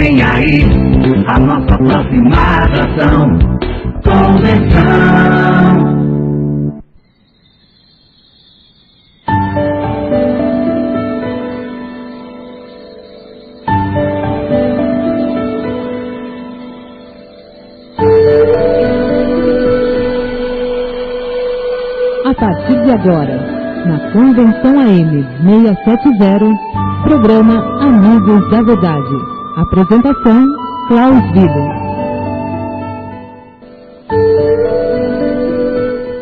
Vem aí a nossa próxima atração, Convenção. A partir de agora, na Convenção AM 670, programa Amigos da Verdade. Apresentação, Klaus Vido.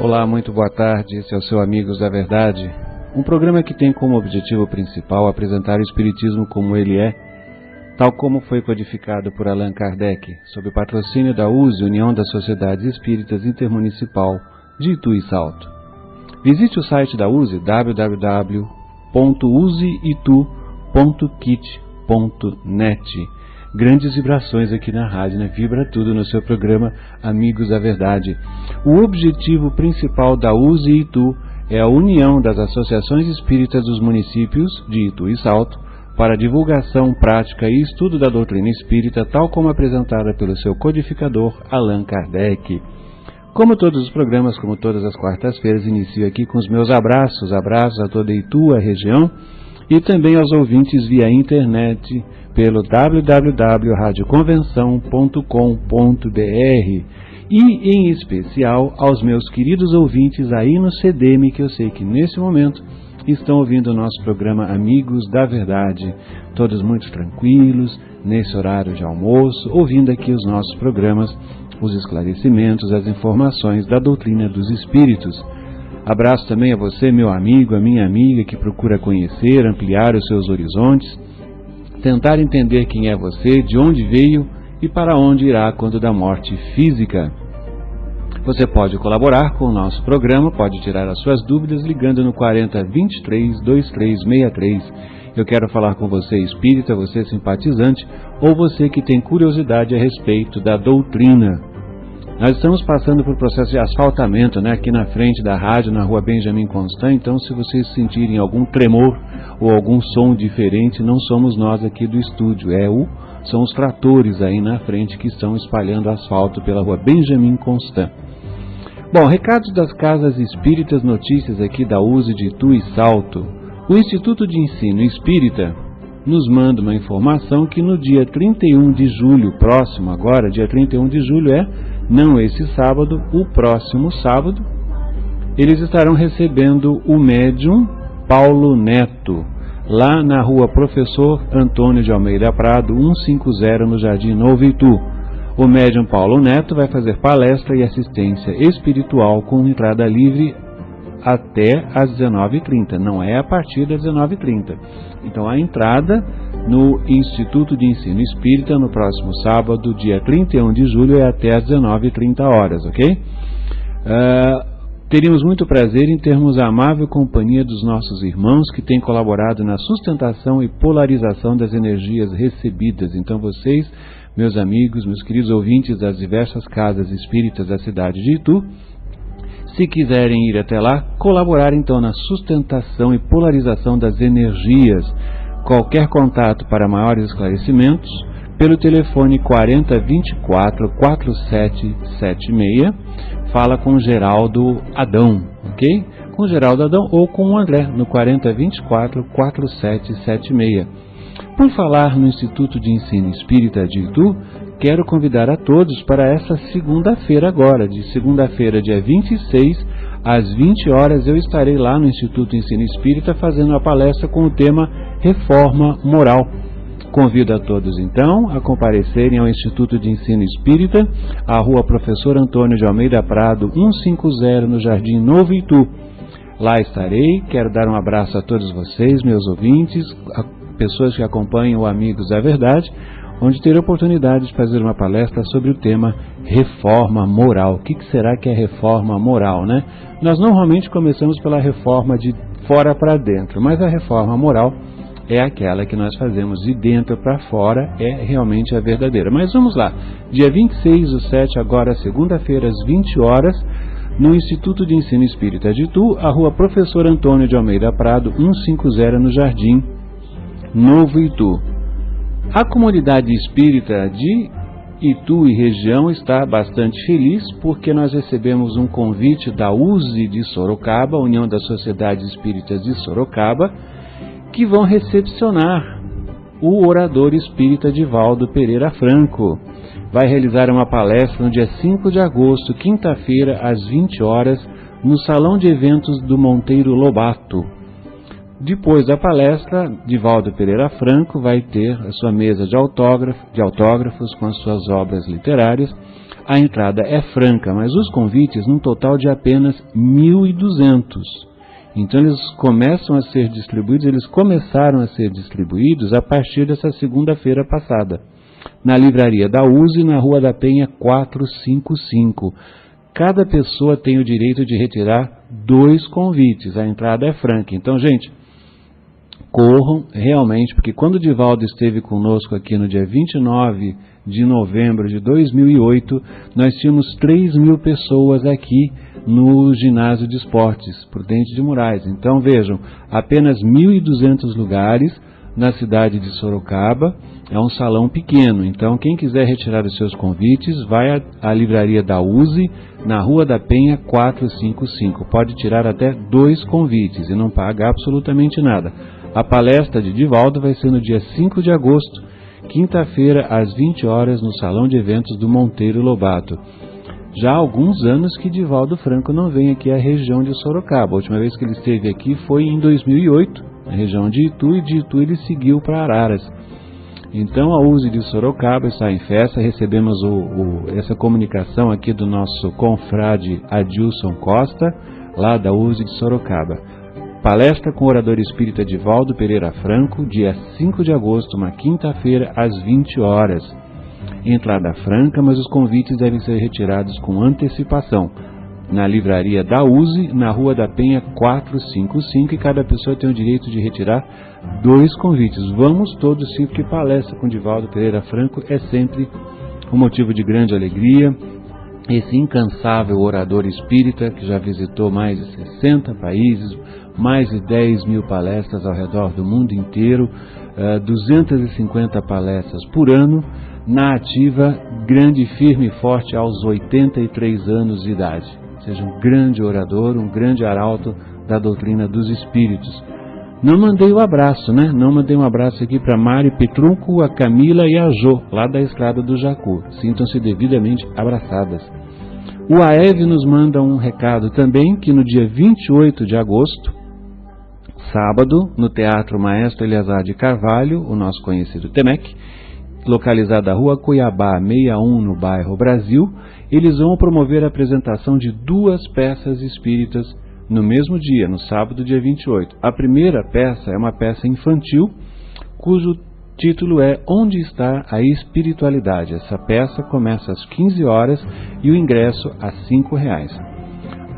Olá, muito boa tarde, esse é o seu Amigos da Verdade, um programa que tem como objetivo principal apresentar o Espiritismo como ele é, tal como foi codificado por Allan Kardec, sob o patrocínio da USE, União das Sociedades Espíritas Intermunicipal de Itu e Salto. Visite o site da USE, www.useitu.kit.net. Grandes vibrações aqui na rádio, né? Vibra tudo no seu programa Amigos da Verdade. O objetivo principal da USE Itu é a união das associações espíritas dos municípios de Itu e Salto para divulgação, prática e estudo da doutrina espírita, tal como apresentada pelo seu codificador Allan Kardec. Como todos os programas, como todas as quartas-feiras, inicio aqui com os meus abraços a toda Itu, a região, e também aos ouvintes via internet, pelo www.radioconvenção.com.br, e em especial aos meus queridos ouvintes aí no CDM, que eu sei que nesse momento estão ouvindo o nosso programa Amigos da Verdade, todos muito tranquilos, nesse horário de almoço, ouvindo aqui os nossos programas, os esclarecimentos, as informações da doutrina dos Espíritos. Abraço também a você, meu amigo, a minha amiga, que procura conhecer, ampliar os seus horizontes, tentar entender quem é você, de onde veio e para onde irá quando da morte física. Você pode colaborar com o nosso programa, pode tirar as suas dúvidas ligando no 40 23 2363. Eu quero falar com você espírita, você simpatizante ou você que tem curiosidade a respeito da doutrina. Nós estamos passando por processo de asfaltamento, né, aqui na frente da rádio, na rua Benjamin Constant, então se vocês sentirem algum tremor ou algum som diferente, não somos nós aqui do estúdio, são os tratores aí na frente que estão espalhando asfalto pela rua Benjamin Constant. Bom, recados das casas espíritas, notícias aqui da USE de Itu e Salto. O Instituto de Ensino Espírita nos manda uma informação que no dia 31 de julho, próximo agora, dia 31 de julho não esse sábado, o próximo sábado, eles estarão recebendo o médium Paulo Neto, lá na rua Professor Antônio de Almeida Prado, 150, no Jardim Novo Itu. O médium Paulo Neto vai fazer palestra e assistência espiritual com entrada livre até às 19h30, não é a partir das 19h30. Então a entrada no Instituto de Ensino Espírita no próximo sábado, dia 31 de julho, é até às 19h30, ok? Teríamos muito prazer em termos a amável companhia dos nossos irmãos que têm colaborado na sustentação e polarização das energias recebidas. Então vocês, meus amigos, meus queridos ouvintes das diversas casas espíritas da cidade de Itu, se quiserem ir até lá, colaborar então na sustentação e polarização das energias. Qualquer contato para maiores esclarecimentos, pelo telefone 4024-4776, fala com Geraldo Adão, ok? Com Geraldo Adão ou com o André, no 4024-4776. Por falar no Instituto de Ensino Espírita de Itu, quero convidar a todos para essa segunda-feira agora, de segunda-feira, dia 26, às 20 horas, eu estarei lá no Instituto de Ensino Espírita fazendo uma palestra com o tema Reforma Moral. Convido a todos, então, a comparecerem ao Instituto de Ensino Espírita, à rua Professor Antônio de Almeida Prado, 150, no Jardim Novo Itu. Lá estarei, quero dar um abraço a todos vocês, meus ouvintes, a pessoas que acompanham o Amigos da Verdade, onde terei a oportunidade de fazer uma palestra sobre o tema reforma moral. O que será que é reforma moral, né? Nós normalmente começamos pela reforma de fora para dentro, mas a reforma moral é aquela que nós fazemos de dentro para fora, é realmente a verdadeira. Mas vamos lá, dia 26/7, agora segunda-feira, às 20 horas, no Instituto de Ensino Espírita de Itu, a rua Professor Antônio de Almeida Prado, 150, no Jardim Novo Itu. A comunidade espírita de Itu e região está bastante feliz porque nós recebemos um convite da USE de Sorocaba, União das Sociedades Espíritas de Sorocaba, que vão recepcionar o orador espírita Divaldo Pereira Franco. Vai realizar uma palestra no dia 5 de agosto, quinta-feira, às 20 horas, no Salão de Eventos do Monteiro Lobato. Depois da palestra, Divaldo Pereira Franco vai ter a sua mesa de autógrafos com as suas obras literárias. A entrada é franca, mas os convites, num total de apenas 1.200. Então eles começaram a ser distribuídos a partir dessa segunda-feira passada, na livraria da USE, na Rua da Penha 455. Cada pessoa tem o direito de retirar 2 convites, a entrada é franca. Então, gente, corram realmente, porque quando o Divaldo esteve conosco aqui no dia 29 de novembro de 2008, nós tínhamos 3.000 pessoas aqui no ginásio de esportes, Prudente de Moraes. Então vejam, apenas 1.200 lugares na cidade de Sorocaba, é um salão pequeno. Então quem quiser retirar os seus convites, vai à livraria da USE, na Rua da Penha 455. Pode tirar até 2 convites e não paga absolutamente nada. A palestra de Divaldo vai ser no dia 5 de agosto, quinta-feira, às 20 horas, no Salão de Eventos do Monteiro Lobato. Já há alguns anos que Divaldo Franco não vem aqui à região de Sorocaba. A última vez que ele esteve aqui foi em 2008, na região de Itu, e de Itu ele seguiu para Araras. Então a USE de Sorocaba está em festa. Recebemos essa comunicação aqui do nosso confrade Adilson Costa, lá da USE de Sorocaba. Palestra com o orador espírita Divaldo Pereira Franco, dia 5 de agosto, uma quinta-feira, às 20 horas. Entrada franca, mas os convites devem ser retirados com antecipação. Na livraria da USE, na Rua da Penha 455, e cada pessoa tem o direito de retirar 2 convites. Vamos todos sim, porque palestra com Divaldo Pereira Franco é sempre um motivo de grande alegria. Esse incansável orador espírita, que já visitou mais de 60 países, mais de 10.000 palestras ao redor do mundo inteiro, 250 palestras por ano, na ativa, grande, firme e forte aos 83 anos de idade. Ou seja, um grande orador, um grande arauto da doutrina dos espíritos. Não mandei o abraço, né? Não mandei um abraço aqui para Mari Petrunco, a Camila e a Jô, lá da Estrada do Jacu. Sintam-se devidamente abraçadas. O AEV nos manda um recado também, que no dia 28 de agosto, sábado, no Teatro Maestro Eleazar de Carvalho, o nosso conhecido TEMEC, localizado na Rua Cuiabá 61, no bairro Brasil, eles vão promover a apresentação de 2 peças espíritas no mesmo dia, no sábado, dia 28. A primeira peça é uma peça infantil, cujo título é Onde está a Espiritualidade? Essa peça começa às 15 horas e o ingresso a R$5.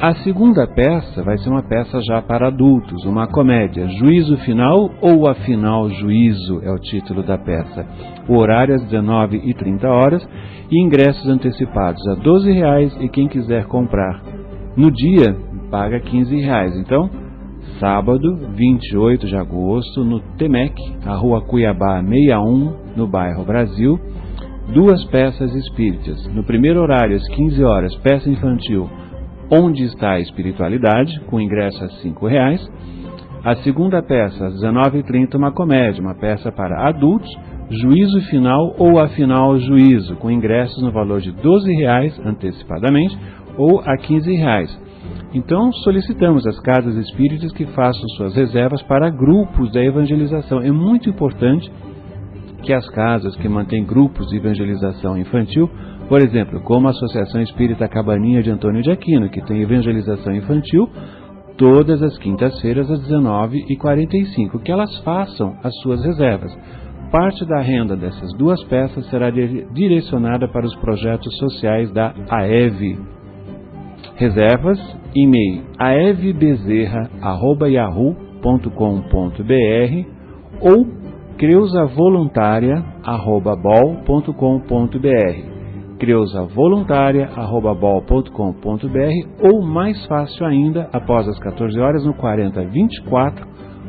A segunda peça vai ser uma peça já para adultos, uma comédia, Juízo Final ou Afinal Juízo é o título da peça. O horário às 19h30 e ingressos antecipados a R$12 e quem quiser comprar no dia paga R$15. Então, sábado, 28 de agosto, no TEMEC, a Rua Cuiabá 61, no bairro Brasil, 2 peças espíritas. No primeiro horário, às 15 horas, peça infantil Onde está a Espiritualidade, com ingresso a R$5. A segunda peça, às 19h30, uma comédia, uma peça para adultos, Juízo Final ou Afinal Juízo, com ingressos no valor de R$12 antecipadamente ou a R$15. Então, solicitamos às casas espíritas que façam suas reservas para grupos da evangelização. É muito importante que as casas que mantêm grupos de evangelização infantil, por exemplo, como a Associação Espírita Cabaninha de Antônio de Aquino, que tem evangelização infantil todas as quintas-feiras às 19h45, que elas façam as suas reservas. Parte da renda dessas 2 peças será direcionada para os projetos sociais da AEV. Reservas, e-mail aevbezerra@yahoo.com.br ou creusavoluntaria@bol.com.br, creusavoluntaria@bol.com.br, ou mais fácil ainda, após as 14 horas, no 4024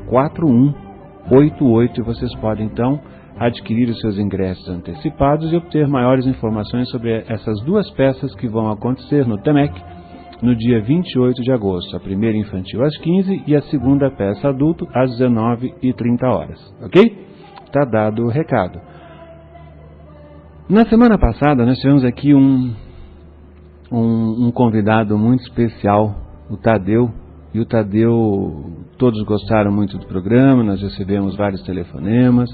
4188, vocês podem então adquirir os seus ingressos antecipados e obter maiores informações sobre essas duas peças que vão acontecer no TEMEC no dia 28 de agosto, a primeira infantil às 15 e a segunda peça adulto às 19h30, ok? Está dado o recado. Na semana passada nós tivemos aqui um convidado muito especial, o Tadeu, e o Tadeu, todos gostaram muito do programa, nós recebemos vários telefonemas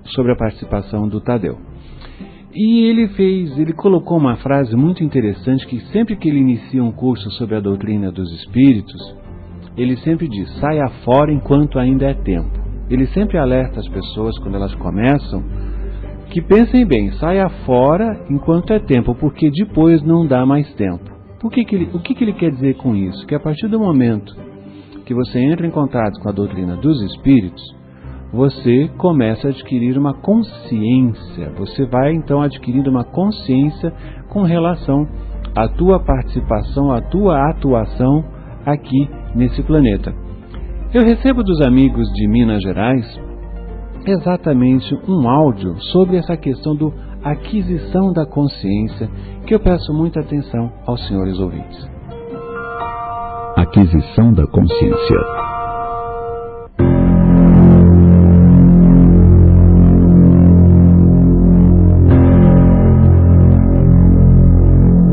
sobre a participação do Tadeu. E ele colocou uma frase muito interessante, que sempre que ele inicia um curso sobre a doutrina dos espíritos, ele sempre diz: saia fora enquanto ainda é tempo. Ele sempre alerta as pessoas, quando elas começam, que pensem bem, saia fora enquanto é tempo, porque depois não dá mais tempo. O que ele quer dizer com isso? Que a partir do momento que você entra em contato com a doutrina dos espíritos, você começa a adquirir uma consciência. Você vai então adquirindo uma consciência com relação à tua participação, à tua atuação aqui nesse planeta. Eu recebo dos amigos de Minas Gerais exatamente um áudio sobre essa questão do aquisição da consciência, que eu peço muita atenção aos senhores ouvintes. Aquisição da consciência.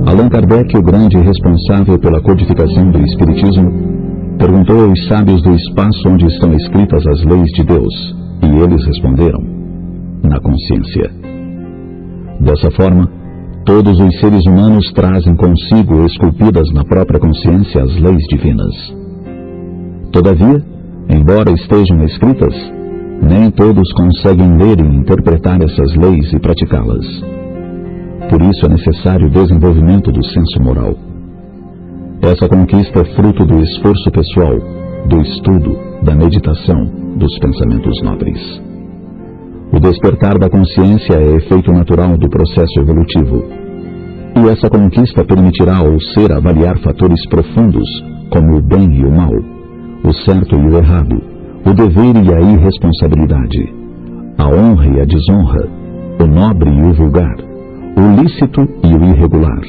Allan Kardec, o grande responsável pela codificação do Espiritismo, perguntou aos sábios do espaço onde estão escritas as leis de Deus, e eles responderam: na consciência. Dessa forma, todos os seres humanos trazem consigo, esculpidas na própria consciência, as leis divinas. Todavia, embora estejam escritas, nem todos conseguem ler e interpretar essas leis e praticá-las. Por isso é necessário o desenvolvimento do senso moral. Essa conquista é fruto do esforço pessoal, do estudo, da meditação, dos pensamentos nobres. O despertar da consciência é efeito natural do processo evolutivo. E essa conquista permitirá ao ser avaliar fatores profundos, como o bem e o mal, o certo e o errado, o dever e a irresponsabilidade, a honra e a desonra, o nobre e o vulgar, o lícito e o irregular,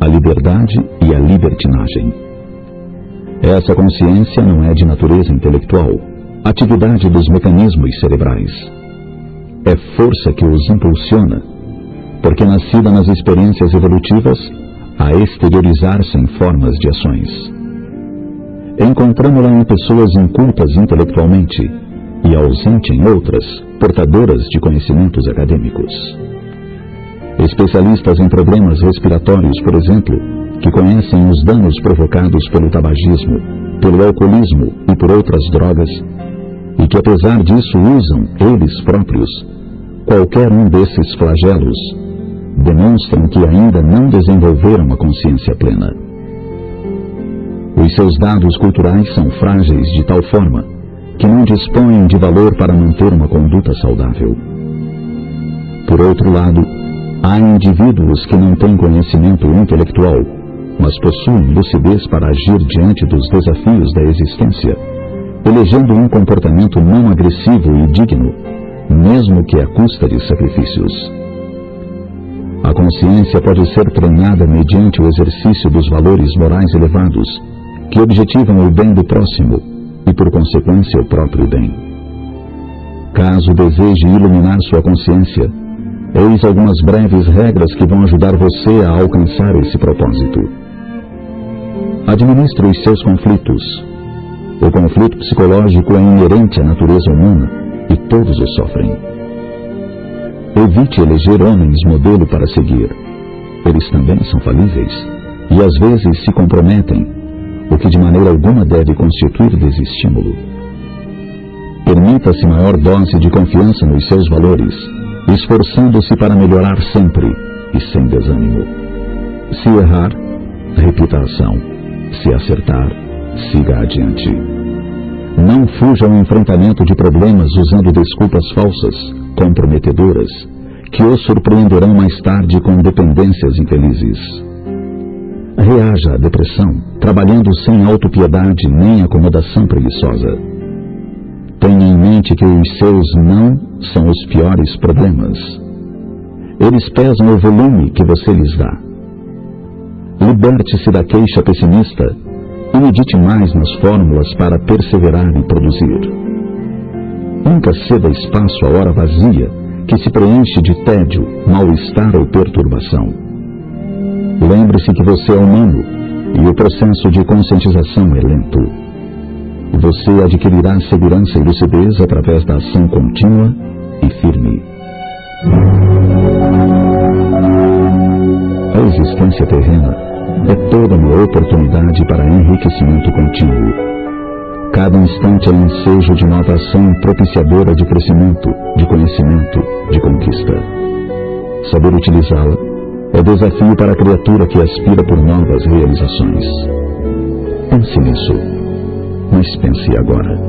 a liberdade e a libertinagem. Essa consciência não é de natureza intelectual, atividade dos mecanismos cerebrais. É força que os impulsiona, porque nascida nas experiências evolutivas, a exteriorizar-se em formas de ações. Encontramos-la em pessoas incultas intelectualmente e ausente em outras, portadoras de conhecimentos acadêmicos. Especialistas em problemas respiratórios, por exemplo, que conhecem os danos provocados pelo tabagismo, pelo alcoolismo e por outras drogas, e que apesar disso usam, eles próprios, qualquer um desses flagelos, demonstram que ainda não desenvolveram a consciência plena. Os seus dados culturais são frágeis de tal forma que não dispõem de valor para manter uma conduta saudável. Por outro lado, há indivíduos que não têm conhecimento intelectual, mas possuem lucidez para agir diante dos desafios da existência, elegendo um comportamento não agressivo e digno, mesmo que à custa de sacrifícios. A consciência pode ser treinada mediante o exercício dos valores morais elevados, que objetivam o bem do próximo e, por consequência, o próprio bem. Caso deseje iluminar sua consciência, eis algumas breves regras que vão ajudar você a alcançar esse propósito. Administre os seus conflitos. O conflito psicológico é inerente à natureza humana e todos o sofrem. Evite eleger homens modelo para seguir. Eles também são falíveis e às vezes se comprometem, o que de maneira alguma deve constituir desestímulo. Permita-se maior dose de confiança nos seus valores, esforçando-se para melhorar sempre e sem desânimo. Se errar, repita a ação. Se acertar, siga adiante. Não fuja ao enfrentamento de problemas usando desculpas falsas, comprometedoras, que o surpreenderão mais tarde com dependências infelizes. Reaja à depressão, trabalhando sem autopiedade nem acomodação preguiçosa. Tenha em mente que os seus não são os piores problemas. Eles pesam o volume que você lhes dá. Liberte-se da queixa pessimista e medite mais nas fórmulas para perseverar e produzir. Nunca ceda espaço à hora vazia que se preenche de tédio, mal-estar ou perturbação. Lembre-se que você é humano e o processo de conscientização é lento. Você adquirirá segurança e lucidez através da ação contínua e firme. A existência terrena é toda uma oportunidade para enriquecimento contínuo. Cada instante é ensejo de nova ação propiciadora de crescimento, de conhecimento, de conquista. Saber utilizá-la é desafio para a criatura que aspira por novas realizações. Pense nisso, mas pense agora.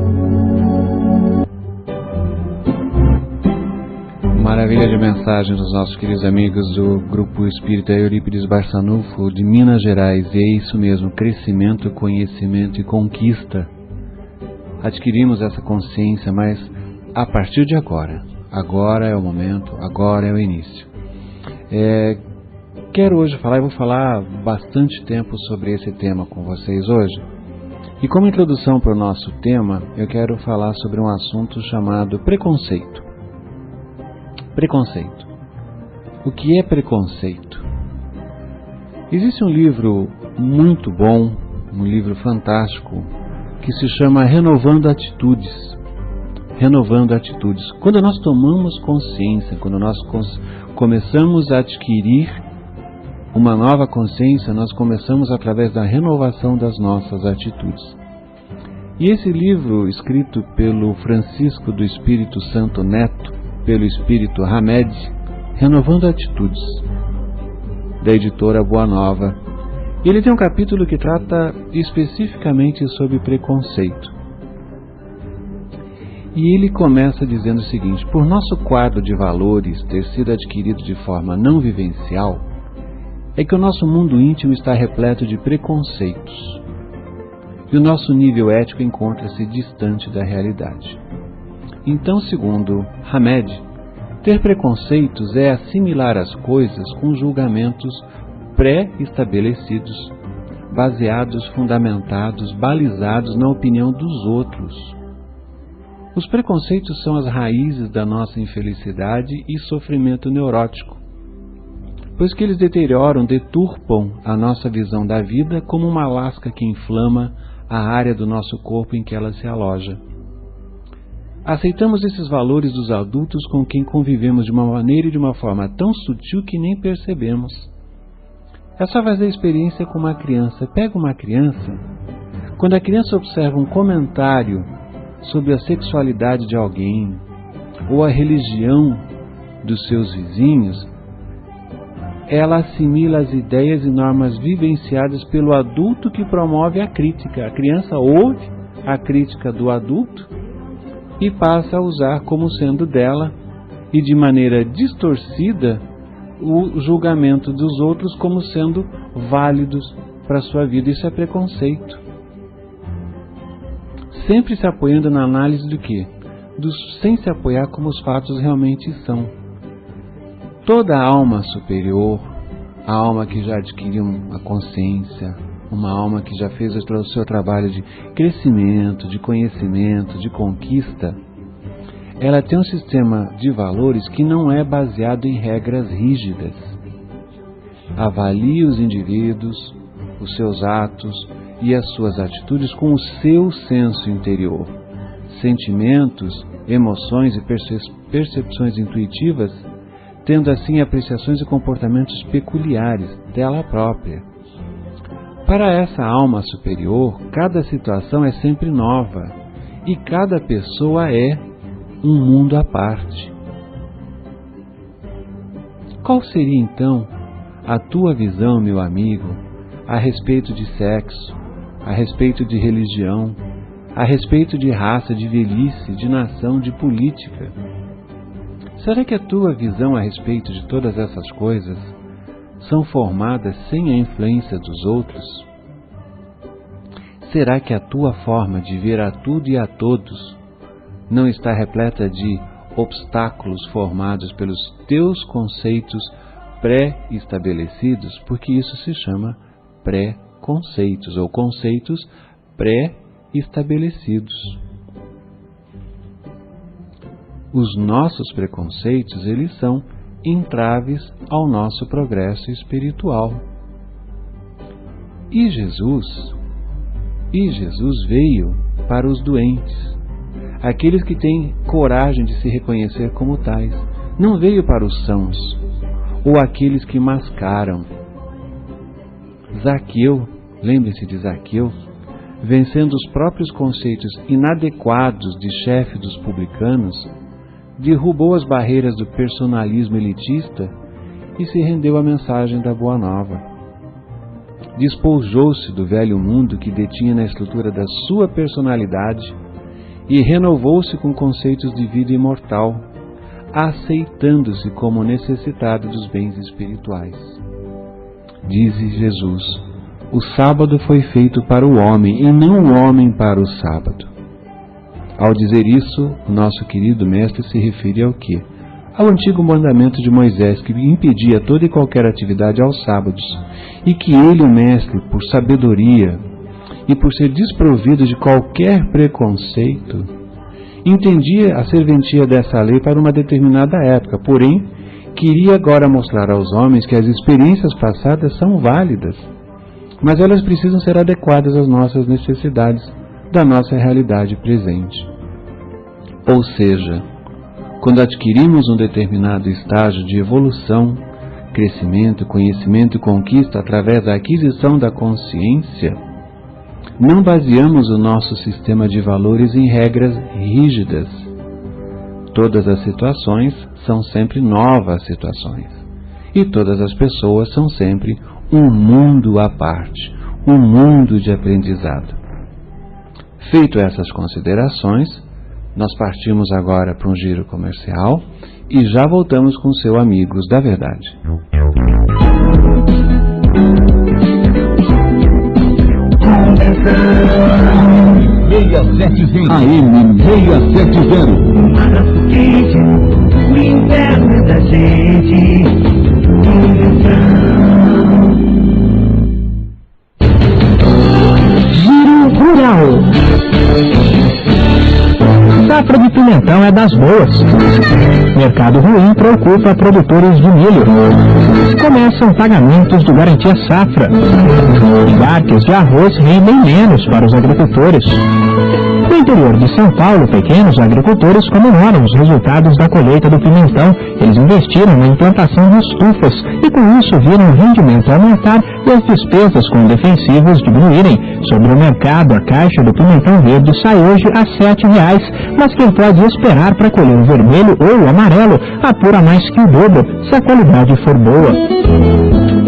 Maravilha de mensagem dos nossos queridos amigos do Grupo Espírita Eurípides Barçanufo de Minas Gerais. E é isso mesmo, crescimento, conhecimento e conquista. Adquirimos essa consciência, mas a partir de agora. Agora é o momento, agora é o início. Quero hoje falar, e vou falar bastante tempo sobre esse tema com vocês hoje. E como introdução para o nosso tema, eu quero falar sobre um assunto chamado preconceito. Preconceito. O que é preconceito? Existe um livro muito bom, um livro fantástico, que se chama Renovando Atitudes. Renovando Atitudes. Quando nós tomamos consciência, quando nós começamos a adquirir uma nova consciência, nós começamos através da renovação das nossas atitudes. E esse livro, escrito pelo Francisco do Espírito Santo Neto, pelo Espírito Hamed, Renovando Atitudes, da editora Boa Nova, ele tem um capítulo que trata especificamente sobre preconceito. E ele começa dizendo o seguinte: por nosso quadro de valores ter sido adquirido de forma não vivencial, é que o nosso mundo íntimo está repleto de preconceitos. E o nosso nível ético encontra-se distante da realidade. Então, segundo Hamed, ter preconceitos é assimilar as coisas com julgamentos pré-estabelecidos, baseados, fundamentados, balizados na opinião dos outros. Os preconceitos são as raízes da nossa infelicidade e sofrimento neurótico, pois que eles deturpam a nossa visão da vida como uma lasca que inflama a área do nosso corpo em que ela se aloja. Aceitamos esses valores dos adultos com quem convivemos de uma maneira e de uma forma tão sutil que nem percebemos. É só fazer experiência com uma criança. Pega uma criança, quando a criança observa um comentário sobre a sexualidade de alguém ou a religião dos seus vizinhos, ela assimila as ideias e normas vivenciadas pelo adulto que promove a crítica. A criança ouve a crítica do adulto e passa a usar como sendo dela, e de maneira distorcida o julgamento dos outros como sendo válidos para a sua vida. Isso é preconceito. Sempre se apoiando na análise do quê? Sem se apoiar como os fatos realmente são. Toda alma superior, a alma que já adquiriu uma consciência, uma alma que já fez o seu trabalho de crescimento, de conhecimento, de conquista, ela tem um sistema de valores que não é baseado em regras rígidas. Avalie os indivíduos, os seus atos e as suas atitudes com o seu senso interior, sentimentos, emoções e percepções intuitivas, tendo assim apreciações e comportamentos peculiares dela própria. Para essa alma superior, cada situação é sempre nova e cada pessoa é um mundo à parte. Qual seria então a tua visão, meu amigo, a respeito de sexo, a respeito de religião, a respeito de raça, de velhice, de nação, de política? Será que a tua visão a respeito de todas essas coisas são formadas sem a influência dos outros? Será que a tua forma de ver a tudo e a todos não está repleta de obstáculos formados pelos teus conceitos pré-estabelecidos, porque isso se chama pré-conceitos ou conceitos pré-estabelecidos. Os nossos preconceitos, eles são entraves ao nosso progresso espiritual. E Jesus veio para os doentes, aqueles que têm coragem de se reconhecer como tais. Não veio para os sãos, ou aqueles que mascaram. Zaqueu, lembre-se de Zaqueu, vencendo os próprios conceitos inadequados de chefe dos publicanos, derrubou as barreiras do personalismo elitista e se rendeu à mensagem da Boa Nova. Despojou-se do velho mundo que detinha na estrutura da sua personalidade e renovou-se com conceitos de vida imortal, aceitando-se como necessitado dos bens espirituais. Diz Jesus: o sábado foi feito para o homem e não o homem para o sábado. Ao dizer isso, o nosso querido mestre se refere ao quê? Ao antigo mandamento de Moisés, que impedia toda e qualquer atividade aos sábados, e que ele, o mestre, por sabedoria e por ser desprovido de qualquer preconceito, entendia a serventia dessa lei para uma determinada época, porém, queria agora mostrar aos homens que as experiências passadas são válidas, mas elas precisam ser adequadas às nossas necessidades, da nossa realidade presente. Ou seja, quando adquirimos um determinado estágio de evolução, crescimento, conhecimento e conquista através da aquisição da consciência, não baseamos o nosso sistema de valores em regras rígidas. Todas as situações são sempre novas situações, e todas as pessoas são sempre um mundo à parte, um mundo de aprendizado. Feito essas considerações, nós partimos agora para um giro comercial e já voltamos com seu Amigos da Verdade. AM 670. Março quente, o inverno da gente. Giro Rural. Safra de pimentão é das boas. Mercado ruim preocupa produtores de milho. Começam pagamentos do Garantia Safra. Embarques de arroz rendem menos para os agricultores. No interior de São Paulo, pequenos agricultores comemoram os resultados da colheita do pimentão. Eles investiram na implantação de estufas e com isso viram o rendimento aumentar e as despesas com defensivos diminuírem. Sobre o mercado, a caixa do pimentão verde sai hoje a R$ 7,00, mas quem pode esperar para colher o vermelho ou o amarelo apura mais que o dobro, se a qualidade for boa.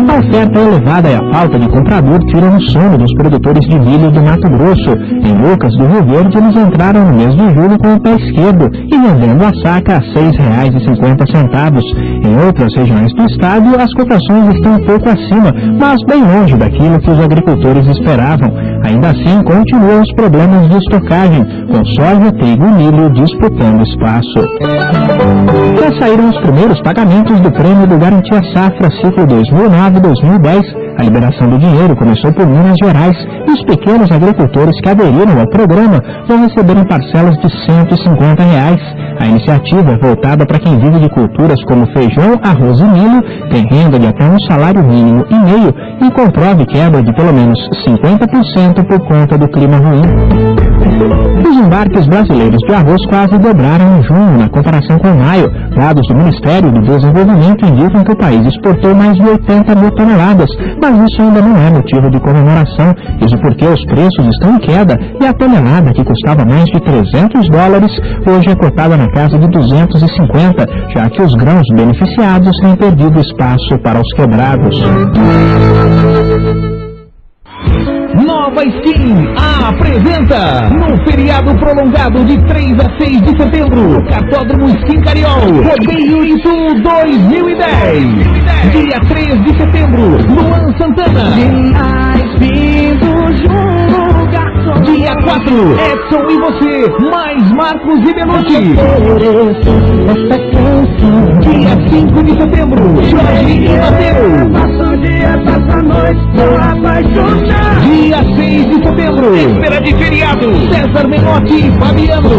A oferta elevada e a falta de comprador tiram o sono dos produtores de milho do Mato Grosso. Em Lucas do Rio Verde, eles entraram no mês de julho com o pé esquerdo e vendendo a saca a R$ 6,50. Em outras regiões do estado, as cotações estão um pouco acima, mas bem longe daquilo que os agricultores esperavam. Ainda assim, continuam os problemas de estocagem, com soja, trigo e milho disputando espaço. Já saíram os primeiros pagamentos do prêmio do Garantia Safra ciclo 2009-2010. A liberação do dinheiro começou por Minas Gerais e os pequenos agricultores que aderiram ao programa vão receber em parcelas de R$ 150. A iniciativa é voltada para quem vive de culturas como feijão, arroz e milho, tem renda de até um salário mínimo e meio e comprove quebra de pelo menos 50% por conta do clima ruim. Os embarques brasileiros de arroz quase dobraram em junho na comparação com maio. Dados do Ministério do Desenvolvimento indicam que o país exportou mais de 80 mil toneladas, mas isso ainda não é motivo de comemoração. Isso porque os preços estão em queda e a tonelada, que custava mais de $300, hoje é cotada na casa de 250, já que os grãos beneficiados têm perdido espaço para os quebrados. Nova Skin apresenta, no feriado prolongado de 3 a 6 de setembro, Cartódromo Skin Cariol, Rodeio Itu 2010. Dia 3 de setembro, Luan Santana. Dia 4, Edson e você, mais Marcos e Belucci. Dia 5 de setembro, Jorge e Mateus. Passa o dia, passa a noite, tô apaixonado. Dia 6 de setembro, véspera de feriado, César Menotti e Fabiano.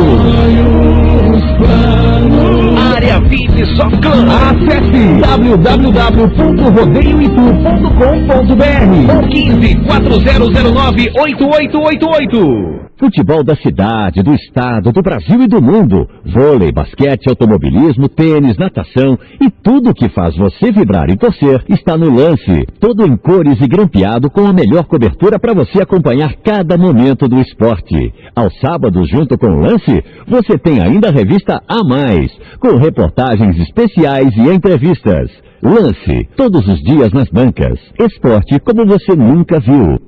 Área VIP Só Clã. Acesse www.rodeioitu.com.br ou 15-4009-8888. Futebol da cidade, do estado, do Brasil e do mundo. Vôlei, basquete, automobilismo, tênis, natação e tudo que faz você vibrar e torcer está no Lance. Todo em cores e grampeado com a melhor cobertura para você acompanhar cada momento do esporte. Aos sábados, junto com o Lance, você tem ainda a revista A Mais, com reportagens especiais e entrevistas. Lance, todos os dias nas bancas. Esporte como você nunca viu.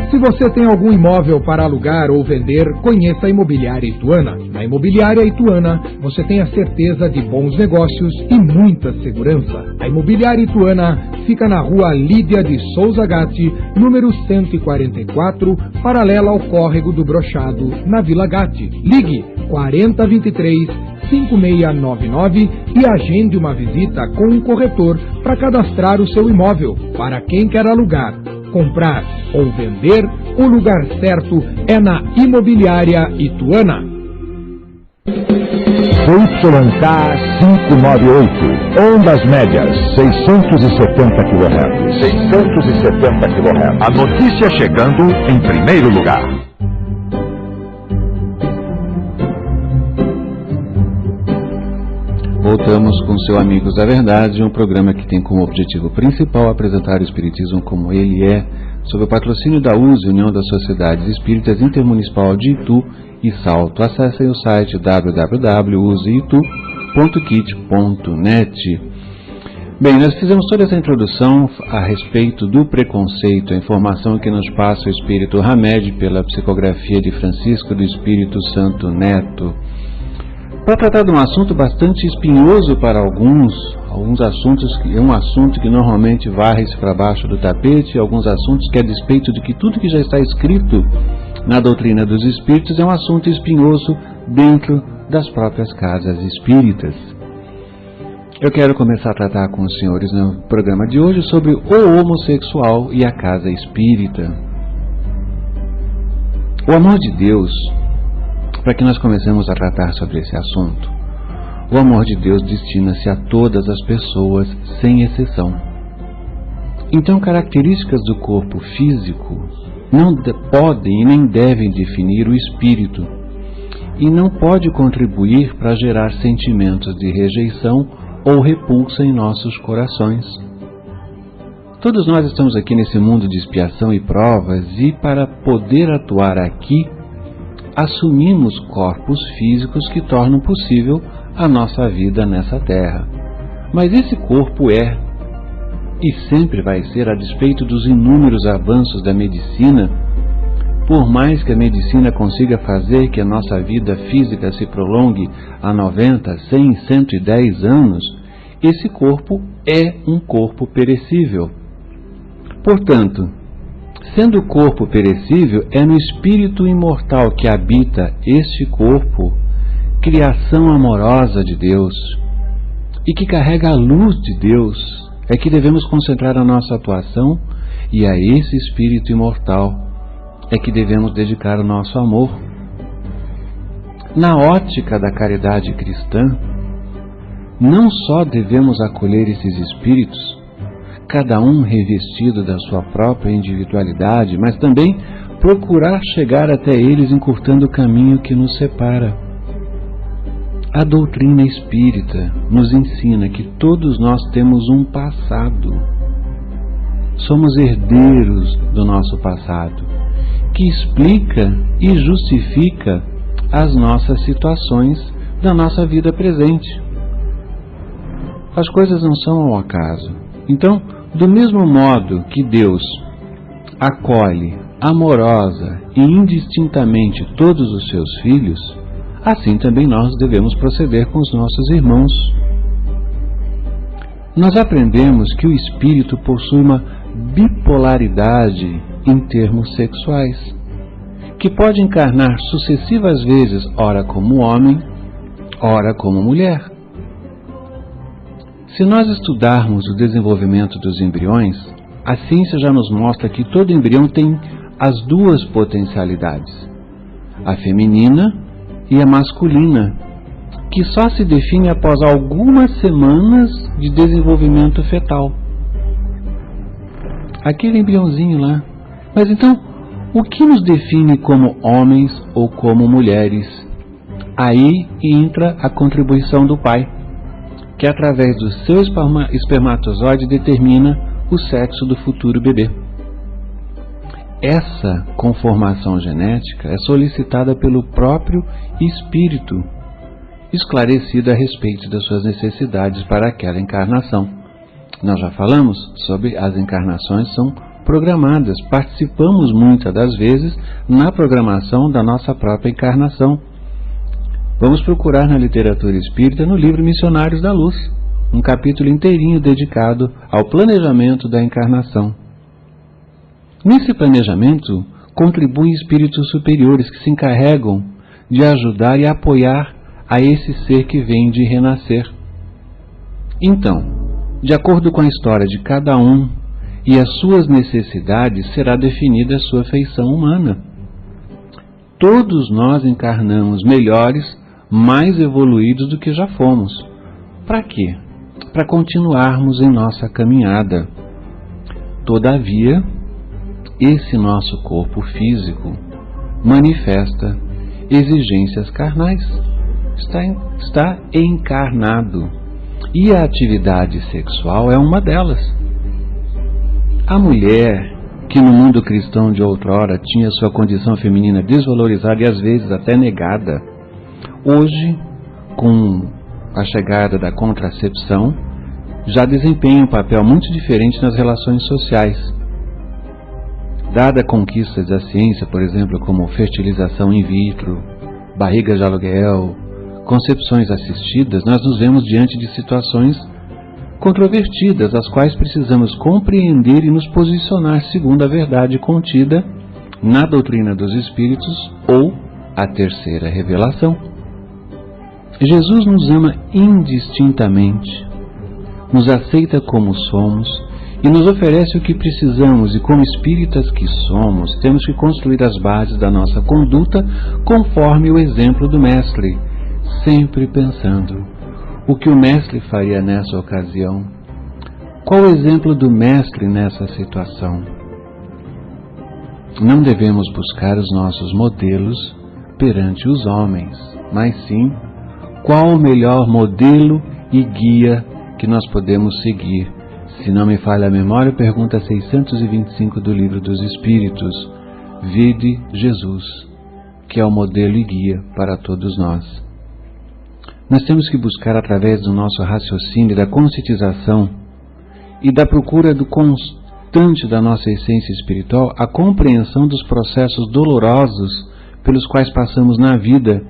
Se você tem algum imóvel para alugar ou vender, conheça a Imobiliária Ituana. Na Imobiliária Ituana, você tem a certeza de bons negócios e muita segurança. A Imobiliária Ituana fica na rua Lídia de Souza Gatti, número 144, paralela ao Córrego do Brochado, na Vila Gatti. Ligue 4023-5699 e agende uma visita com um corretor para cadastrar o seu imóvel. Para quem quer alugar, comprar ou vender, o lugar certo é na Imobiliária Ituana. YK 598, ondas médias, 670 kHz. 670 kHz. A notícia chegando em primeiro lugar. Voltamos com seu Amigos da Verdade, um programa que tem como objetivo principal apresentar o Espiritismo como ele é, sob o patrocínio da USE, União das Sociedades Espíritas Intermunicipal de Itu e Salto. Acessem o site www.useitu.kit.net. Bem, nós fizemos toda essa introdução a respeito do preconceito, a informação que nos passa o Espírito Hamed pela psicografia de Francisco do Espírito Santo Neto. Para tratar de um assunto bastante espinhoso para alguns assuntos, é um assunto que normalmente varre-se para baixo do tapete, alguns assuntos que a despeito de que tudo que já está escrito na doutrina dos espíritos é um assunto espinhoso dentro das próprias casas espíritas. Eu quero começar a tratar com os senhores no programa de hoje sobre o homossexual e a casa espírita. O amor de Deus, para que nós comecemos a tratar sobre esse assunto, o amor de Deus destina-se a todas as pessoas, sem exceção. Então, características do corpo físico não podem e nem devem definir o espírito, e não pode contribuir para gerar sentimentos de rejeição ou repulsa em nossos corações. Todos nós estamos aqui nesse mundo de expiação e provas, e para poder atuar aqui, assumimos corpos físicos que tornam possível a nossa vida nessa terra. Mas esse corpo é, e sempre vai ser, a despeito dos inúmeros avanços da medicina, por mais que a medicina consiga fazer que a nossa vida física se prolongue a 90, 100, 110 anos, esse corpo é um corpo perecível. Portanto, sendo o corpo perecível, é no espírito imortal que habita este corpo, criação amorosa de Deus, e que carrega a luz de Deus, é que devemos concentrar a nossa atuação, e a esse espírito imortal é que devemos dedicar o nosso amor. Na ótica da caridade cristã, não só devemos acolher esses espíritos, cada um revestido da sua própria individualidade, mas também procurar chegar até eles encurtando o caminho que nos separa. A doutrina espírita nos ensina que todos nós temos um passado. Somos herdeiros do nosso passado, que explica e justifica as nossas situações da nossa vida presente. As coisas não são ao acaso. Então, do mesmo modo que Deus acolhe amorosa e indistintamente todos os seus filhos, assim também nós devemos proceder com os nossos irmãos. Nós aprendemos que o espírito possui uma bipolaridade em termos sexuais, que pode encarnar sucessivas vezes, ora como homem, ora como mulher. Se nós estudarmos o desenvolvimento dos embriões, a ciência já nos mostra que todo embrião tem as duas potencialidades, a feminina e a masculina, que só se define após algumas semanas de desenvolvimento fetal. Aquele embriãozinho lá. Mas então, o que nos define como homens ou como mulheres? Aí entra a contribuição do pai, que através do seu espermatozoide determina o sexo do futuro bebê. Essa conformação genética é solicitada pelo próprio espírito, esclarecido a respeito das suas necessidades para aquela encarnação. Nós já falamos sobre as encarnações são programadas, participamos muitas das vezes na programação da nossa própria encarnação. Vamos procurar na literatura espírita no livro Missionários da Luz, um capítulo inteirinho dedicado ao planejamento da encarnação. Nesse planejamento contribuem espíritos superiores que se encarregam de ajudar e apoiar a esse ser que vem de renascer. Então, de acordo com a história de cada um e as suas necessidades, será definida a sua feição humana. Todos nós encarnamos melhores, mais evoluídos do que já fomos. Para quê? Para continuarmos em nossa caminhada. Todavia, esse nosso corpo físico manifesta exigências carnais. Está encarnado. E a atividade sexual é uma delas. A mulher, que no mundo cristão de outrora tinha sua condição feminina desvalorizada e às vezes até negada, hoje, com a chegada da contracepção, já desempenha um papel muito diferente nas relações sociais. Dada conquistas da ciência, por exemplo, como fertilização in vitro, barriga de aluguel, concepções assistidas, nós nos vemos diante de situações controvertidas, as quais precisamos compreender e nos posicionar segundo a verdade contida na doutrina dos Espíritos ou a terceira revelação. Jesus nos ama indistintamente, nos aceita como somos e nos oferece o que precisamos, e como espíritas que somos, temos que construir as bases da nossa conduta conforme o exemplo do Mestre, sempre pensando o que o Mestre faria nessa ocasião. Qual o exemplo do Mestre nessa situação? Não devemos buscar os nossos modelos perante os homens, mas sim, qual o melhor modelo e guia que nós podemos seguir? Se não me falha a memória, pergunta 625 do Livro dos Espíritos. Vide Jesus, que é o modelo e guia para todos nós. Nós temos que buscar, através do nosso raciocínio, da conscientização e da procura do constante da nossa essência espiritual, a compreensão dos processos dolorosos pelos quais passamos na vida,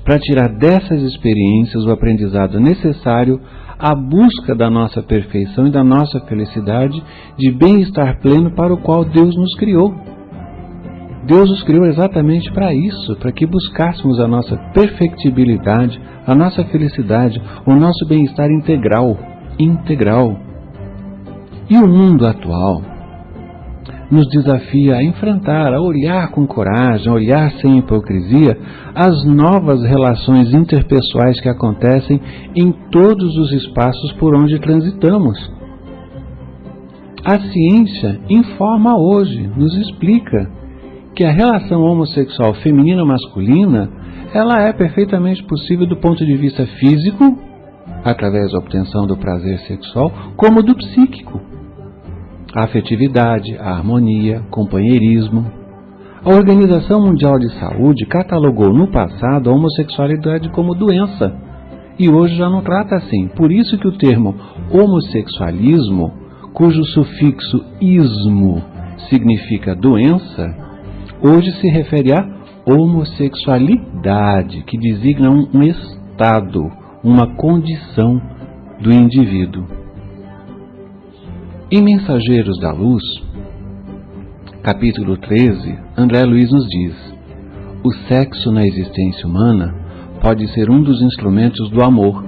para tirar dessas experiências o aprendizado necessário à busca da nossa perfeição e da nossa felicidade, de bem-estar pleno para o qual Deus nos criou. Deus nos criou exatamente para isso, para que buscássemos a nossa perfectibilidade, a nossa felicidade, o nosso bem-estar integral. E o mundo atual nos desafia a enfrentar, a olhar com coragem, a olhar sem hipocrisia, as novas relações interpessoais que acontecem em todos os espaços por onde transitamos. A ciência informa hoje, nos explica que a relação homossexual feminina-masculina, ela é perfeitamente possível do ponto de vista físico, através da obtenção do prazer sexual, como do psíquico. A afetividade, a harmonia, companheirismo. A Organização Mundial de Saúde catalogou no passado a homossexualidade como doença, e hoje já não trata assim. Por isso que o termo homossexualismo, cujo sufixo ismo significa doença, hoje se refere à homossexualidade, que designa um estado, uma condição do indivíduo. Em Mensageiros da Luz, capítulo 13, André Luiz nos diz: o sexo na existência humana pode ser um dos instrumentos do amor,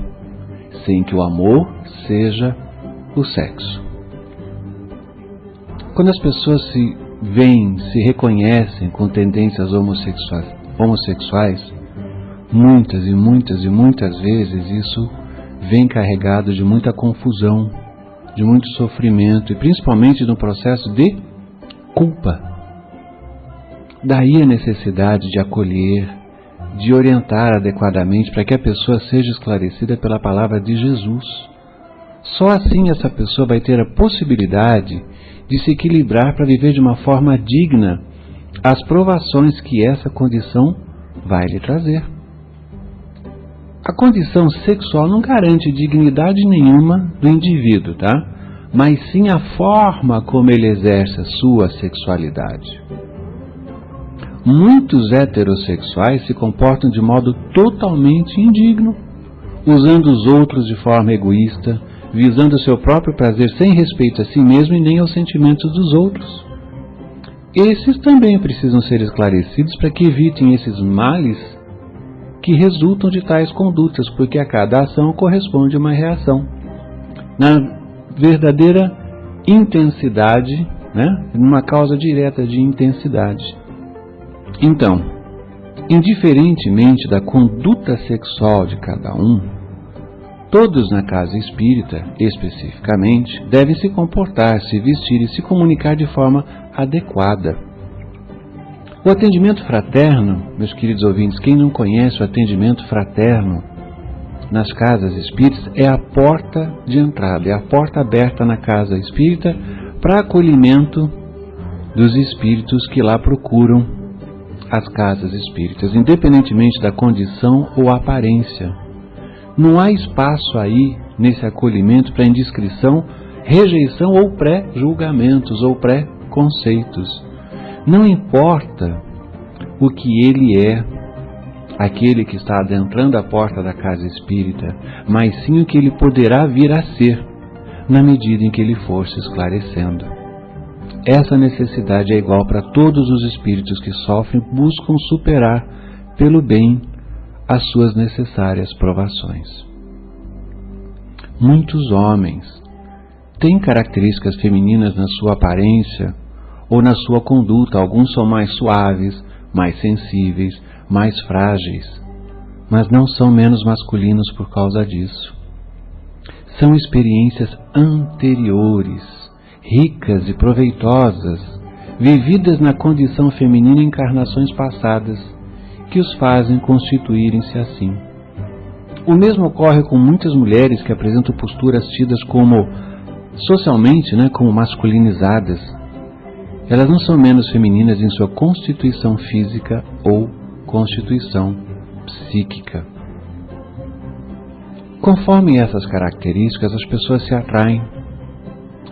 sem que o amor seja o sexo. Quando as pessoas se veem, se reconhecem com tendências homossexuais, muitas vezes isso vem carregado de muita confusão, de muito sofrimento e principalmente no processo de culpa. Daí a necessidade de acolher, de orientar adequadamente para que a pessoa seja esclarecida pela palavra de Jesus. Só assim essa pessoa vai ter a possibilidade de se equilibrar para viver de uma forma digna as provações que essa condição vai lhe trazer. A condição sexual não garante dignidade nenhuma do indivíduo, tá? Mas sim a forma como ele exerce a sua sexualidade. Muitos heterossexuais se comportam de modo totalmente indigno, usando os outros de forma egoísta, visando o seu próprio prazer sem respeito a si mesmo e nem aos sentimentos dos outros. Esses também precisam ser esclarecidos para que evitem esses males que resultam de tais condutas, porque a cada ação corresponde uma reação. Na verdadeira intensidade, numa causa direta de intensidade. Então, indiferentemente da conduta sexual de cada um, todos na casa espírita, especificamente, devem se comportar, se vestir e se comunicar de forma adequada. O atendimento fraterno, meus queridos ouvintes, quem não conhece o atendimento fraterno nas casas espíritas, é a porta de entrada, é a porta aberta na casa espírita para acolhimento dos espíritos que lá procuram as casas espíritas, independentemente da condição ou aparência. Não há espaço aí, nesse acolhimento, para indiscrição, rejeição ou pré-julgamentos ou pré-conceitos. Não importa o que ele é, aquele que está adentrando a porta da casa espírita, mas sim o que ele poderá vir a ser, na medida em que ele for se esclarecendo. Essa necessidade é igual para todos os espíritos que sofrem, buscam superar, pelo bem, as suas necessárias provações. Muitos homens têm características femininas na sua aparência ou na sua conduta. Alguns são mais suaves, mais sensíveis, mais frágeis, mas não são menos masculinos por causa disso. São experiências anteriores, ricas e proveitosas, vividas na condição feminina em encarnações passadas, que os fazem constituírem-se assim. O mesmo ocorre com muitas mulheres que apresentam posturas tidas como, socialmente, como masculinizadas. Elas não são menos femininas em sua constituição física ou constituição psíquica. Conforme essas características, as pessoas se atraem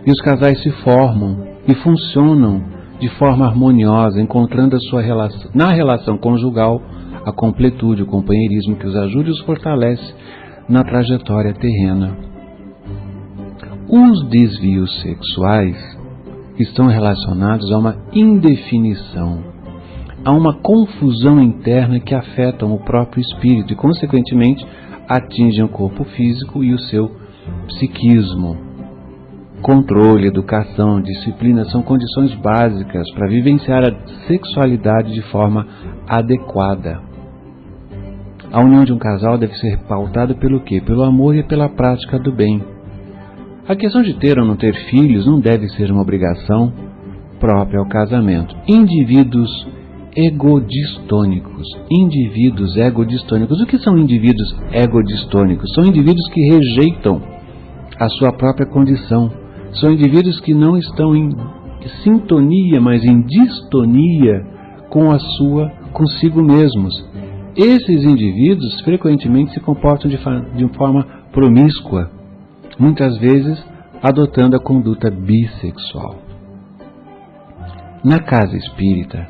e os casais se formam e funcionam de forma harmoniosa, encontrando a sua relação, na relação conjugal, a completude, o companheirismo que os ajuda e os fortalece na trajetória terrena. Os desvios sexuais estão relacionados a uma indefinição, a uma confusão interna que afetam o próprio espírito e, consequentemente, atingem o corpo físico e o seu psiquismo. Controle, educação, disciplina são condições básicas para vivenciar a sexualidade de forma adequada. A união de um casal deve ser pautada pelo quê? Pelo amor e pela prática do bem. A questão de ter ou não ter filhos não deve ser uma obrigação própria ao casamento. Indivíduos egodistônicos. Indivíduos egodistônicos. O que são indivíduos egodistônicos? São indivíduos que rejeitam a sua própria condição. São indivíduos que não estão em sintonia, mas em distonia consigo mesmos. Esses indivíduos frequentemente se comportam de forma promíscua, muitas vezes adotando a conduta bissexual. Na casa espírita,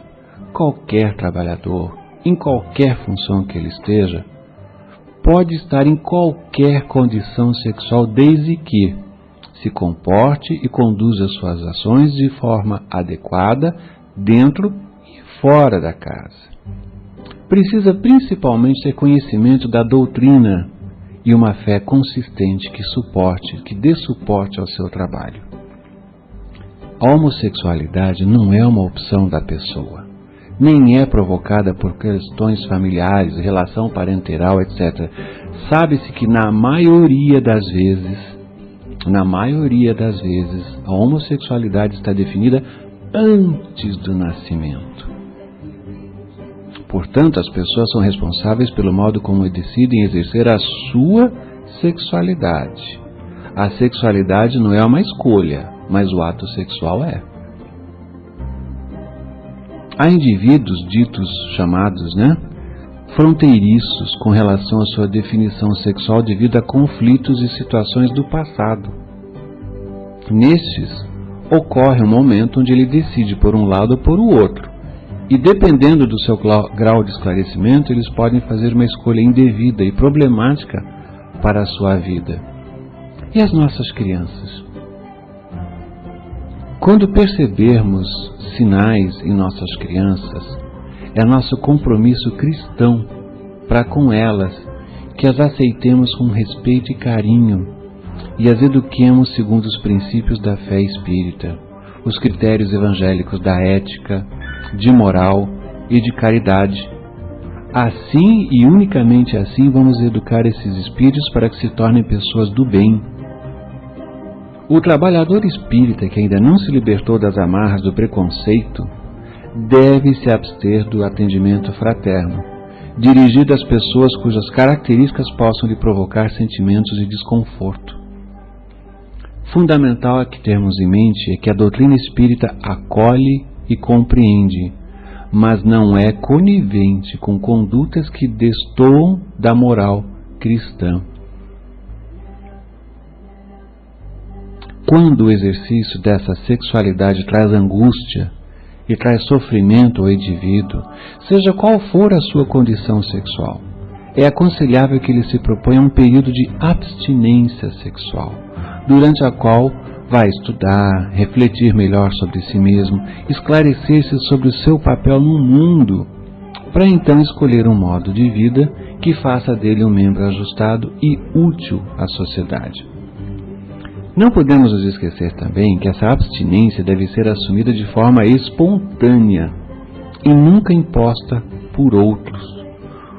qualquer trabalhador, em qualquer função que ele esteja, pode estar em qualquer condição sexual desde que se comporte e conduza suas ações de forma adequada dentro e fora da casa. precisa principalmente ter conhecimento da doutrina e uma fé consistente que dê suporte ao seu trabalho. A homossexualidade não é uma opção da pessoa, nem é provocada por questões familiares, relação parenteral, etc. Sabe-se que na maioria das vezes, a homossexualidade está definida antes do nascimento. Portanto, as pessoas são responsáveis pelo modo como decidem exercer a sua sexualidade. A sexualidade não é uma escolha, mas o ato sexual é. Há indivíduos ditos chamados, fronteiriços com relação à sua definição sexual devido a conflitos e situações do passado. Nestes, ocorre um momento onde ele decide por um lado ou por o outro. E dependendo do seu grau de esclarecimento, eles podem fazer uma escolha indevida e problemática para a sua vida. E as nossas crianças? Quando percebermos sinais em nossas crianças, é nosso compromisso cristão para com elas que as aceitemos com respeito e carinho e as eduquemos segundo os princípios da fé espírita, os critérios evangélicos da ética, de moral e de caridade. Assim e unicamente assim vamos educar esses espíritos para que se tornem pessoas do bem. O trabalhador espírita que ainda não se libertou das amarras do preconceito deve se abster do atendimento fraterno, dirigido às pessoas cujas características possam lhe provocar sentimentos de desconforto. Fundamental a que termos em mente é que a doutrina espírita acolhe e compreende, mas não é conivente com condutas que destoam da moral cristã. Quando o exercício dessa sexualidade traz angústia e traz sofrimento ao indivíduo, seja qual for a sua condição sexual, é aconselhável que ele se proponha um período de abstinência sexual, durante a qual vai estudar, refletir melhor sobre si mesmo, esclarecer-se sobre o seu papel no mundo, para então escolher um modo de vida que faça dele um membro ajustado e útil à sociedade. Não podemos nos esquecer também que essa abstinência deve ser assumida de forma espontânea e nunca imposta por outros,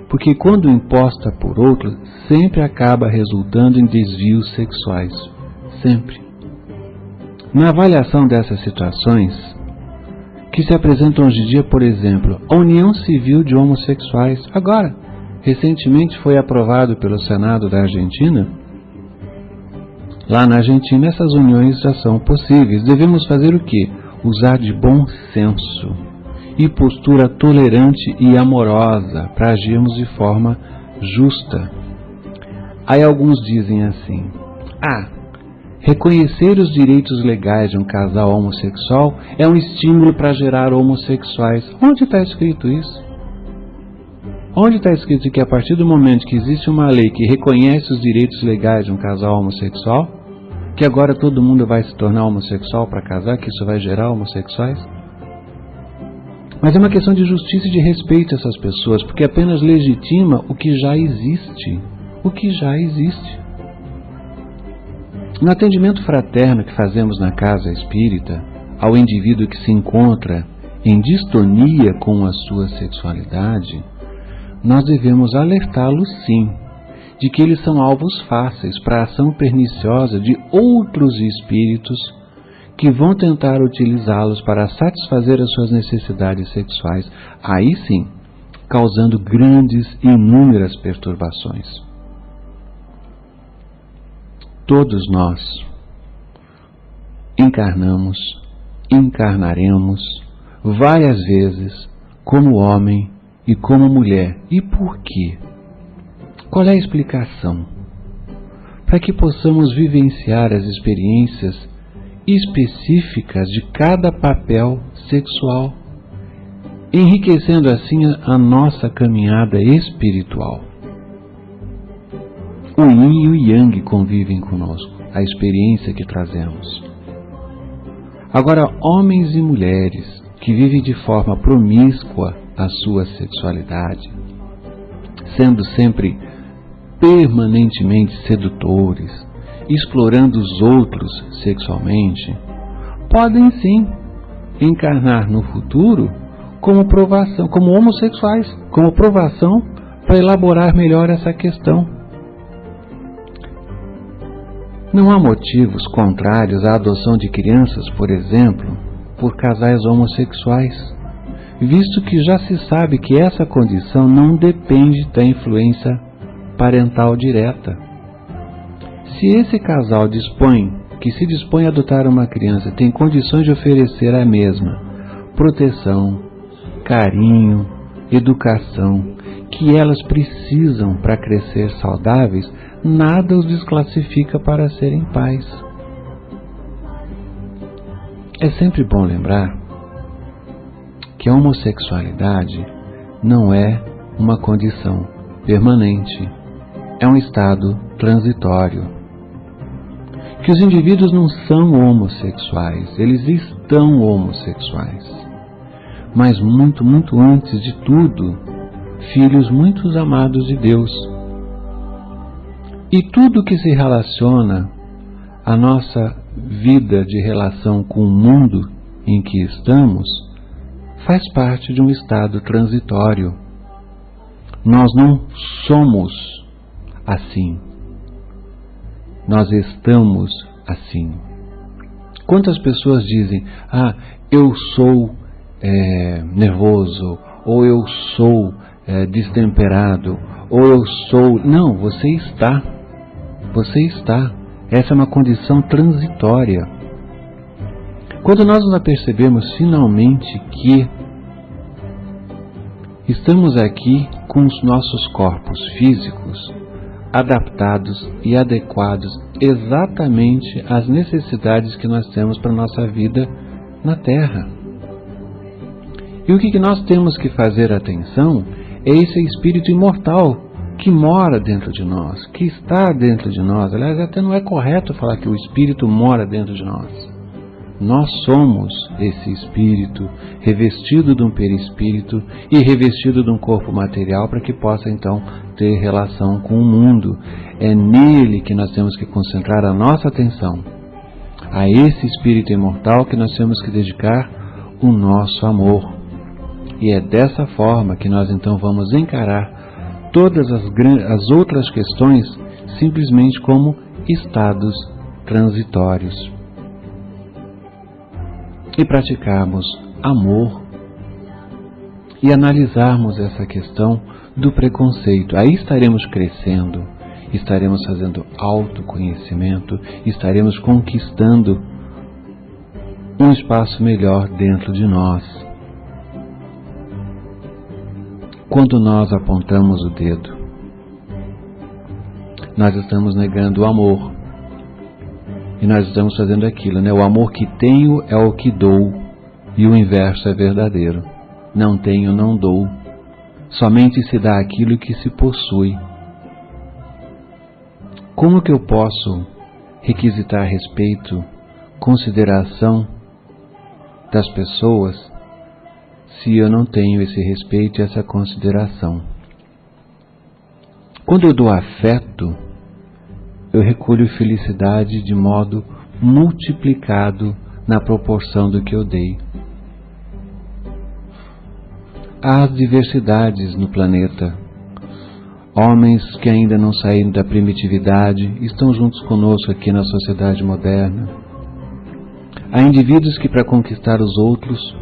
porque quando imposta por outros, sempre acaba resultando em desvios sexuais. Sempre. Na avaliação dessas situações, que se apresentam hoje em dia, por exemplo, a união civil de homossexuais, agora, recentemente foi aprovado pelo Senado da Argentina. Lá na Argentina, essas uniões já são possíveis. Devemos fazer o quê? Usar de bom senso e postura tolerante e amorosa para agirmos de forma justa. Aí alguns dizem assim: reconhecer os direitos legais de um casal homossexual é um estímulo para gerar homossexuais. Onde está escrito isso? Onde está escrito que a partir do momento que existe uma lei que reconhece os direitos legais de um casal homossexual, que agora todo mundo vai se tornar homossexual para casar, que isso vai gerar homossexuais? Mas é uma questão de justiça e de respeito a essas pessoas, porque apenas legitima o que já existe. O que já existe. No atendimento fraterno que fazemos na casa espírita, ao indivíduo que se encontra em distonia com a sua sexualidade, nós devemos alertá-los sim, de que eles são alvos fáceis para a ação perniciosa de outros espíritos que vão tentar utilizá-los para satisfazer as suas necessidades sexuais, aí sim, causando grandes e inúmeras perturbações. Todos nós encarnamos, encarnaremos várias vezes como homem e como mulher. E por quê? Qual é a explicação? Para que possamos vivenciar as experiências específicas de cada papel sexual, enriquecendo assim a nossa caminhada espiritual. O Yin e o Yang convivem conosco, a experiência que trazemos. Agora, homens e mulheres que vivem de forma promíscua a sua sexualidade, sendo sempre permanentemente sedutores, explorando os outros sexualmente, podem sim encarnar no futuro como provação, como homossexuais, como provação para elaborar melhor essa questão. Não há motivos contrários à adoção de crianças, por exemplo, por casais homossexuais, visto que já se sabe que essa condição não depende da influência parental direta. Se esse casal que se dispõe a adotar uma criança tem condições de oferecer à mesma proteção, carinho, educação, que elas precisam para crescer saudáveis, nada os desclassifica para serem pais. É sempre bom lembrar que a homossexualidade não é uma condição permanente, é um estado transitório. Que os indivíduos não são homossexuais, eles estão homossexuais. Mas muito, muito antes de tudo, filhos muito amados de Deus. E tudo que se relaciona à nossa vida de relação com o mundo em que estamos faz parte de um estado transitório. Nós não somos assim. Nós estamos assim. Quantas pessoas dizem, eu sou nervoso, ou eu sou destemperado, ou eu sou... Não, você está. Você está. Essa é uma condição transitória. Quando nós nos apercebemos finalmente que estamos aqui com os nossos corpos físicos adaptados e adequados exatamente às necessidades que nós temos para a nossa vida na Terra. E o que nós temos que fazer atenção é esse espírito imortal que mora dentro de nós, que está dentro de nós. Aliás, até não é correto falar que o espírito mora dentro de nós. Nós somos esse espírito revestido de um perispírito e revestido de um corpo material para que possa então ter relação com o mundo. É nele que nós temos que concentrar a nossa atenção. A esse espírito imortal que nós temos que dedicar o nosso amor. E é dessa forma que nós então vamos encarar todas as outras questões simplesmente como estados transitórios. E praticarmos amor e analisarmos essa questão do preconceito. Aí estaremos crescendo, estaremos fazendo autoconhecimento, estaremos conquistando um espaço melhor dentro de nós. Quando nós apontamos o dedo, nós estamos negando o amor. E nós estamos fazendo aquilo, né? O amor que tenho é o que dou, e o inverso é verdadeiro. Não tenho, não dou. Somente se dá aquilo que se possui. Como que eu posso requisitar respeito, consideração das pessoas, se eu não tenho esse respeito e essa consideração? Quando eu dou afeto, eu recolho felicidade de modo multiplicado na proporção do que eu dei. Há diversidades no planeta. Homens que ainda não saíram da primitividade estão juntos conosco aqui na sociedade moderna. Há indivíduos que, para conquistar os outros,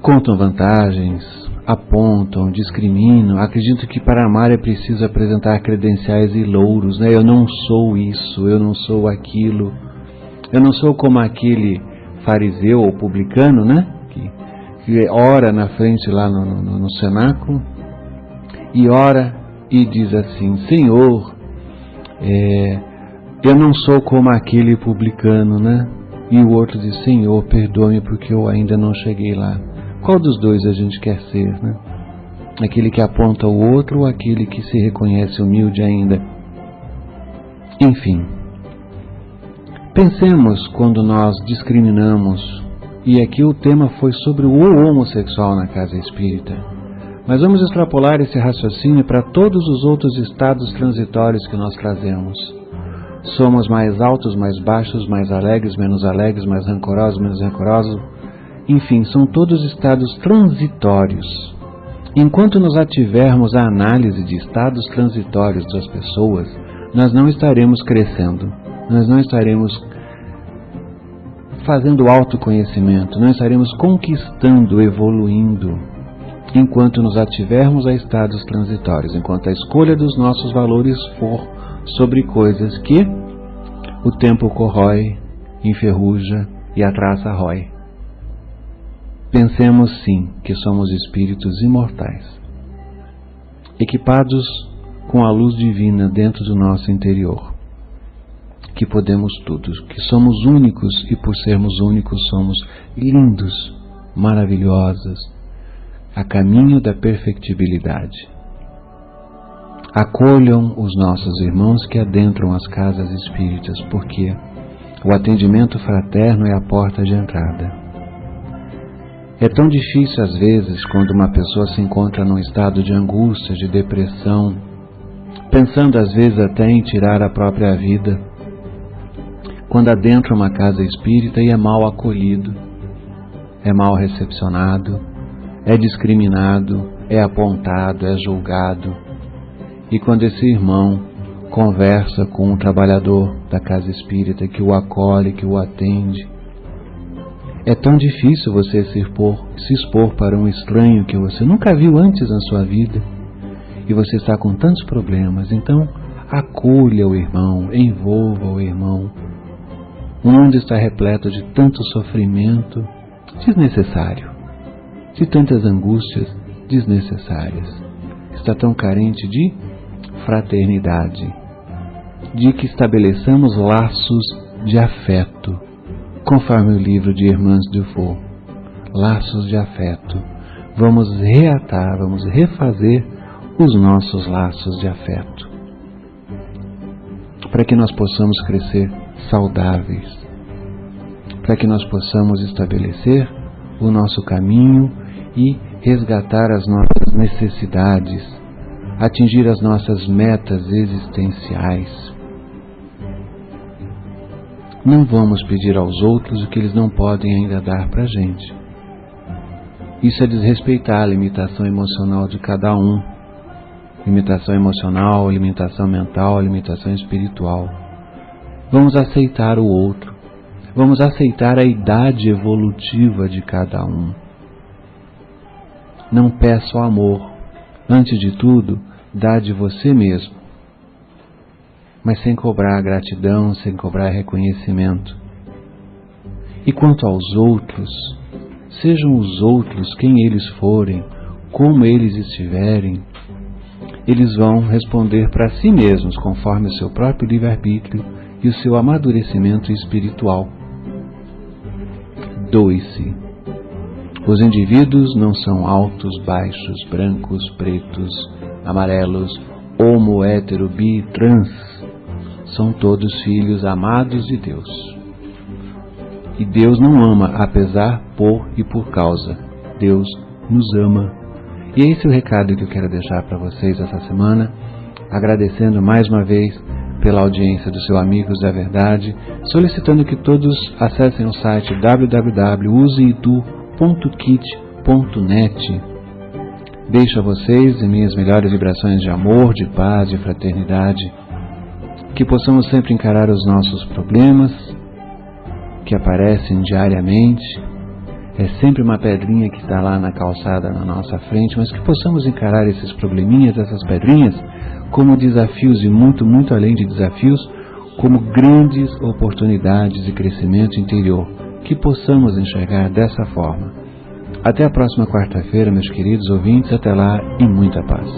contam vantagens, apontam, discriminam, acreditam que para amar é preciso apresentar credenciais e louros, né? Eu não sou isso, eu não sou aquilo, eu não sou como aquele fariseu ou publicano, né? Que ora na frente lá no cenáculo e ora e diz assim: Senhor, eu não sou como aquele publicano, né? E o outro diz: Senhor, perdoe-me porque eu ainda não cheguei lá. Qual dos dois a gente quer ser, né? Aquele que aponta o outro ou aquele que se reconhece humilde ainda? Enfim, pensemos quando nós discriminamos E aqui o tema foi sobre o homossexual na casa espírita. Mas vamos extrapolar esse raciocínio para todos os outros estados transitórios que nós trazemos. Somos mais altos, mais baixos, mais alegres, menos rancorosos, menos rancorosos. Enfim, são todos estados transitórios. Enquanto nos ativermos à análise de estados transitórios das pessoas, nós não estaremos crescendo, nós não estaremos fazendo autoconhecimento, não estaremos conquistando, evoluindo, enquanto nos ativermos a estados transitórios, enquanto a escolha dos nossos valores for sobre coisas que o tempo corrói, enferruja e a traça rói. Pensemos sim que somos espíritos imortais, equipados com a luz divina dentro do nosso interior, que podemos tudo, que somos únicos e por sermos únicos somos lindos, maravilhosos, a caminho da perfectibilidade. Acolham os nossos irmãos que adentram as casas espíritas, porque o atendimento fraterno é a porta de entrada. É tão difícil às vezes quando uma pessoa se encontra num estado de angústia, de depressão, pensando às vezes até em tirar a própria vida, quando adentra uma casa espírita e é mal acolhido, é mal recepcionado, é discriminado, é apontado, é julgado. E quando esse irmão conversa com um trabalhador da casa espírita que o acolhe, que o atende, é tão difícil você se expor para um estranho que você nunca viu antes na sua vida e você está com tantos problemas. Então, acolha o irmão, envolva o irmão. O mundo está repleto de tanto sofrimento desnecessário, de tantas angústias desnecessárias. Está tão carente de fraternidade, de que estabeleçamos laços de afeto, conforme o livro de Hermance Dufour, laços de afeto. Vamos reatar, vamos refazer os nossos laços de afeto, para que nós possamos crescer saudáveis, para que nós possamos estabelecer o nosso caminho e resgatar as nossas necessidades, atingir as nossas metas existenciais. Não vamos pedir aos outros o que eles não podem ainda dar para a gente. Isso é desrespeitar a limitação emocional de cada um. Limitação emocional, limitação mental, limitação espiritual. Vamos aceitar o outro. Vamos aceitar a idade evolutiva de cada um. Não peça o amor. Antes de tudo, dá de você mesmo, mas sem cobrar gratidão, sem cobrar reconhecimento. E quanto aos outros, sejam os outros quem eles forem, como eles estiverem, eles vão responder para si mesmos, conforme o seu próprio livre-arbítrio e o seu amadurecimento espiritual. Doe-se. Os indivíduos não são altos, baixos, brancos, pretos, amarelos, homo, hétero, bi, trans. São todos filhos amados de Deus. E Deus não ama apesar, por e por causa. Deus nos ama. E é esse o recado que eu quero deixar para vocês essa semana, agradecendo mais uma vez pela audiência do seu Amigos da Verdade, solicitando que todos acessem o site www.useitu.kit.net. Deixo a vocês minhas melhores vibrações de amor, de paz, de fraternidade, que possamos sempre encarar os nossos problemas que aparecem diariamente. É sempre uma pedrinha que está lá na calçada na nossa frente, mas que possamos encarar esses probleminhas, essas pedrinhas, como desafios e muito, muito além de desafios, como grandes oportunidades de crescimento interior, que possamos enxergar dessa forma. Até a próxima quarta-feira, meus queridos ouvintes. Até lá e muita paz.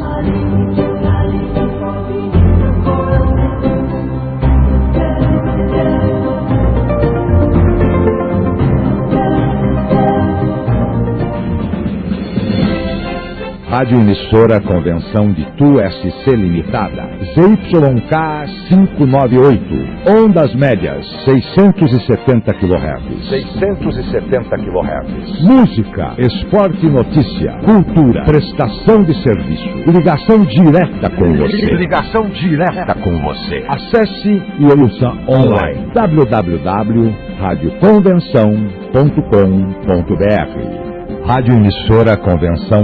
Rádio Emissora Convenção de Tu SC Limitada, ZYK 598, ondas médias 670 kHz. 670 kHz. Música, esporte e notícia, cultura, prestação de serviço, ligação direta com você. Ligação direta com você. Acesse e ouça online www.radioconvenção.com.br. Rádio Emissora Convenção